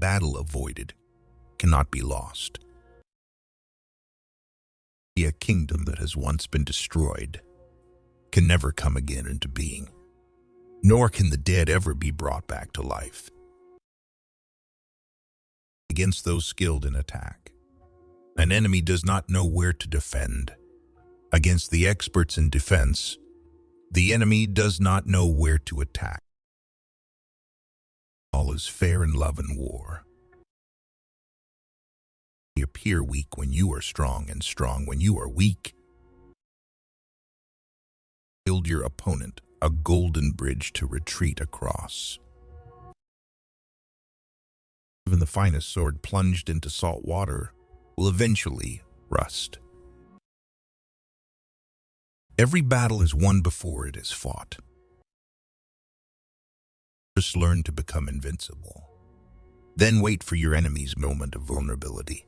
battle avoided cannot be lost. A kingdom that has once been destroyed can never come again into being, nor can the dead ever be brought back to life. Against those skilled in attack, an enemy does not know where to defend. Against the experts in defense, the enemy does not know where to attack. All is fair in love and war. You appear weak when you are strong, and strong when you are weak. Build your opponent a golden bridge to retreat across. Even the finest sword plunged into salt water will eventually rust. Every battle is won before it is fought. Just learn to become invincible. Then wait for your enemy's moment of vulnerability.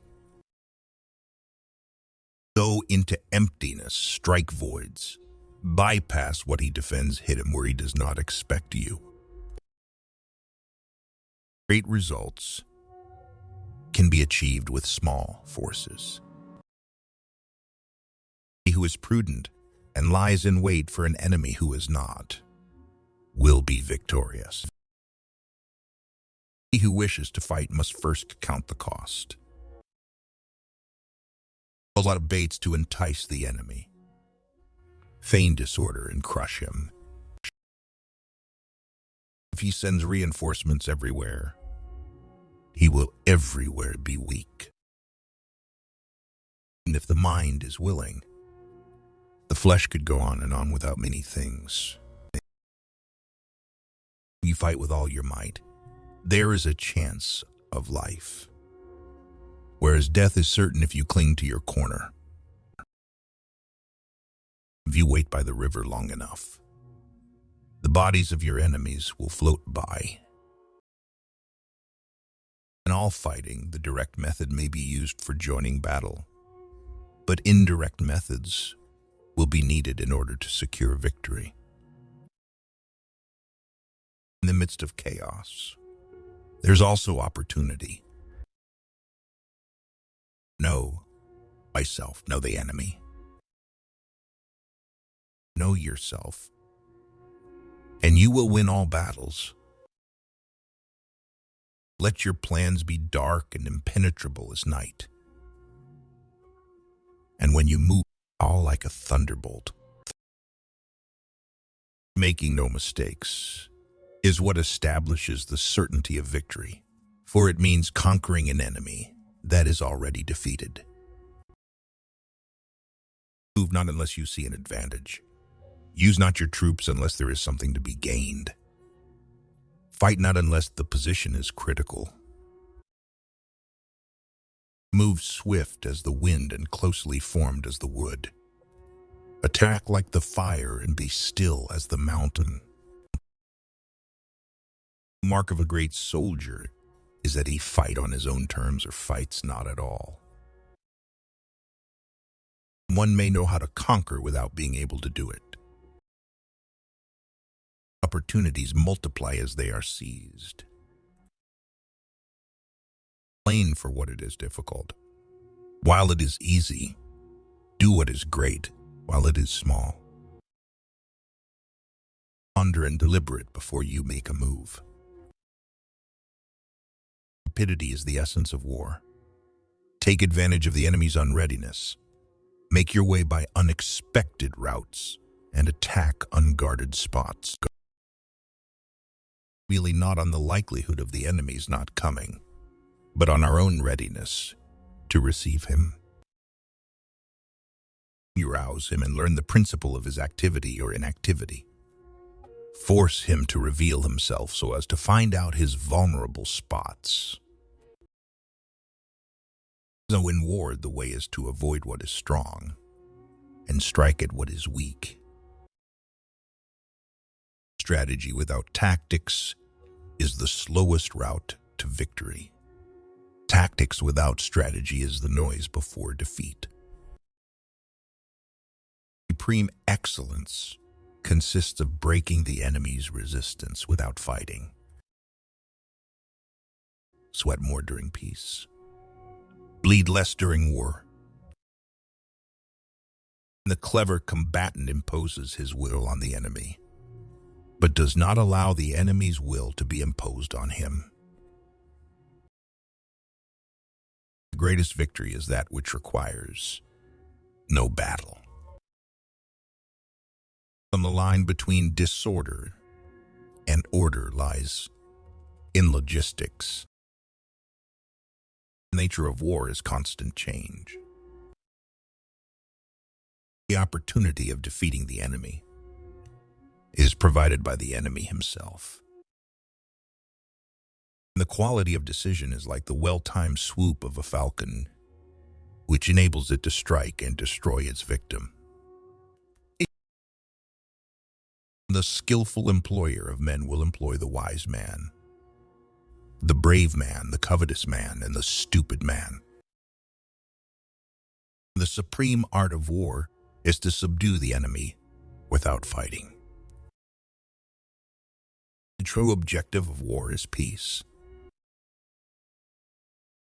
Go into emptiness, strike voids. Bypass what he defends, hit him where he does not expect you. Great results can be achieved with small forces. He who is prudent and lies in wait for an enemy who is not will be victorious. He who wishes to fight must first count the cost. A lot of baits to entice the enemy. Feign disorder and crush him. If he sends reinforcements everywhere, he will everywhere be weak. And if the mind is willing, the flesh could go on and on without many things. You fight with all your might, there is a chance of life. Whereas death is certain if you cling to your corner. If you wait by the river long enough, the bodies of your enemies will float by. In all fighting, the direct method may be used for joining battle, but indirect methods will be needed in order to secure victory. In the midst of chaos, there's also opportunity. Know myself, know the enemy. Know yourself, and you will win all battles. Let your plans be dark and impenetrable as night. And when you move, all like a thunderbolt. Making no mistakes is what establishes the certainty of victory, for it means conquering an enemy that is already defeated. Move not unless you see an advantage. Use not your troops unless there is something to be gained. Fight not unless the position is critical. Move swift as the wind and closely formed as the wood. Attack like the fire and be still as the mountain. The mark of a great soldier is that he fight on his own terms or fights not at all. One may know how to conquer without being able to do it. Opportunities multiply as they are seized. Complain for what it is difficult. While it is easy, do what is great while it is small. Ponder and deliberate before you make a move. Rapidity is the essence of war. Take advantage of the enemy's unreadiness. Make your way by unexpected routes and attack unguarded spots. Really not on the likelihood of the enemy's not coming, but on our own readiness to receive him. You rouse him and learn the principle of his activity or inactivity. Force him to reveal himself so as to find out his vulnerable spots. So in war, the way is to avoid what is strong and strike at what is weak. Strategy without tactics is the slowest route to victory. Tactics without strategy is the noise before defeat. Supreme excellence consists of breaking the enemy's resistance without fighting. sweat more during peace, bleed less during war. The clever combatant imposes his will on the enemy, but does not allow the enemy's will to be imposed on him. The greatest victory is that which requires no battle. On the line between disorder and order lies in logistics. The nature of war is constant change. The opportunity of defeating the enemy is provided by the enemy himself. The quality of decision is like the well-timed swoop of a falcon, which enables it to strike and destroy its victim. The skillful employer of men will employ the wise man, the brave man, the covetous man, and the stupid man. The supreme art of war is to subdue the enemy without fighting. The true objective of war is peace.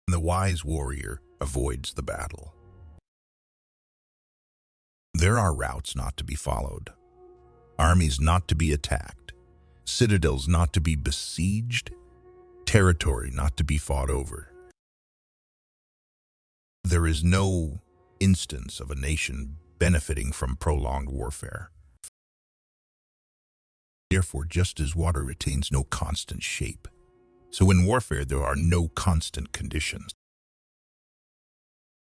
The wise warrior avoids the battle. There are routes not to be followed, armies not to be attacked, citadels not to be besieged, territory not to be fought over. There is no instance of a nation benefiting from prolonged warfare. Therefore, just as water retains no constant shape, so in warfare there are no constant conditions.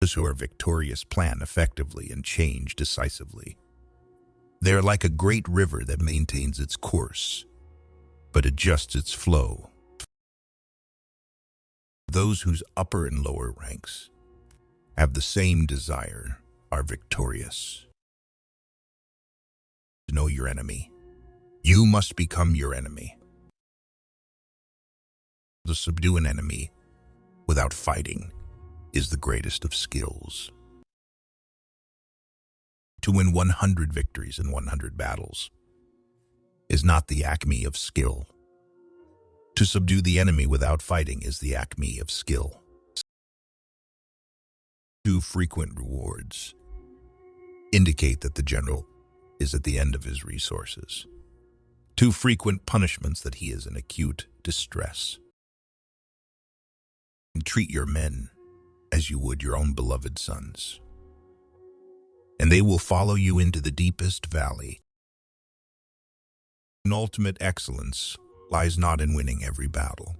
Those who are victorious plan effectively and change decisively. They are like a great river that maintains its course, but adjusts its flow. Those whose upper and lower ranks have the same desire are victorious. To know your enemy, you must become your enemy. To subdue an enemy without fighting is the greatest of skills. To win 100 victories in 100 battles is not the acme of skill. To subdue the enemy without fighting is the acme of skill. Too frequent rewards indicate that the general is at the end of his resources. Too frequent punishments that he is in acute distress. And treat your men as you would your own beloved sons, and they will follow you into the deepest valley. An ultimate excellence lies not in winning every battle,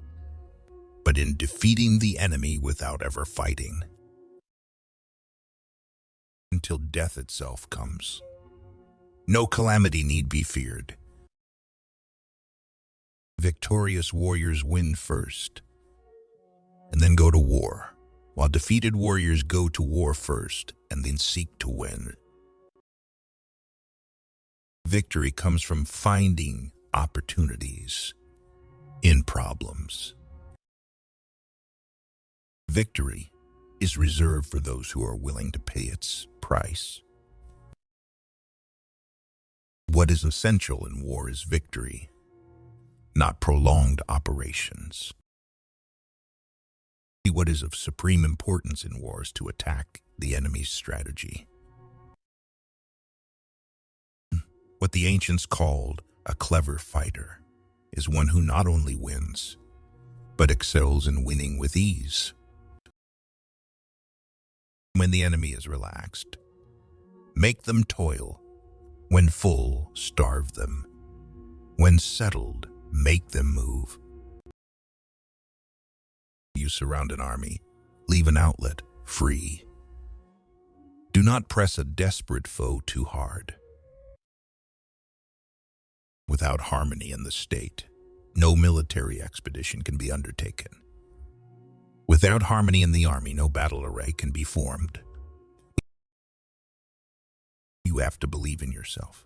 but in defeating the enemy without ever fighting, until death itself comes. No calamity need be feared. Victorious warriors win first, and then go to war, while defeated warriors go to war first and then seek to win. Victory comes from finding opportunities in problems. Victory is reserved for those who are willing to pay its price. What is essential in war is victory, not prolonged operations. What is of supreme importance in war is to attack the enemy's strategy. What the ancients called a clever fighter is one who not only wins, but excels in winning with ease. When the enemy is relaxed, make them toil. When full, starve them. When settled, make them move. You surround an army, leave an outlet free. Do not press a desperate foe too hard. Without harmony in the state, no military expedition can be undertaken. Without harmony in the army, no battle array can be formed. You have to believe in yourself.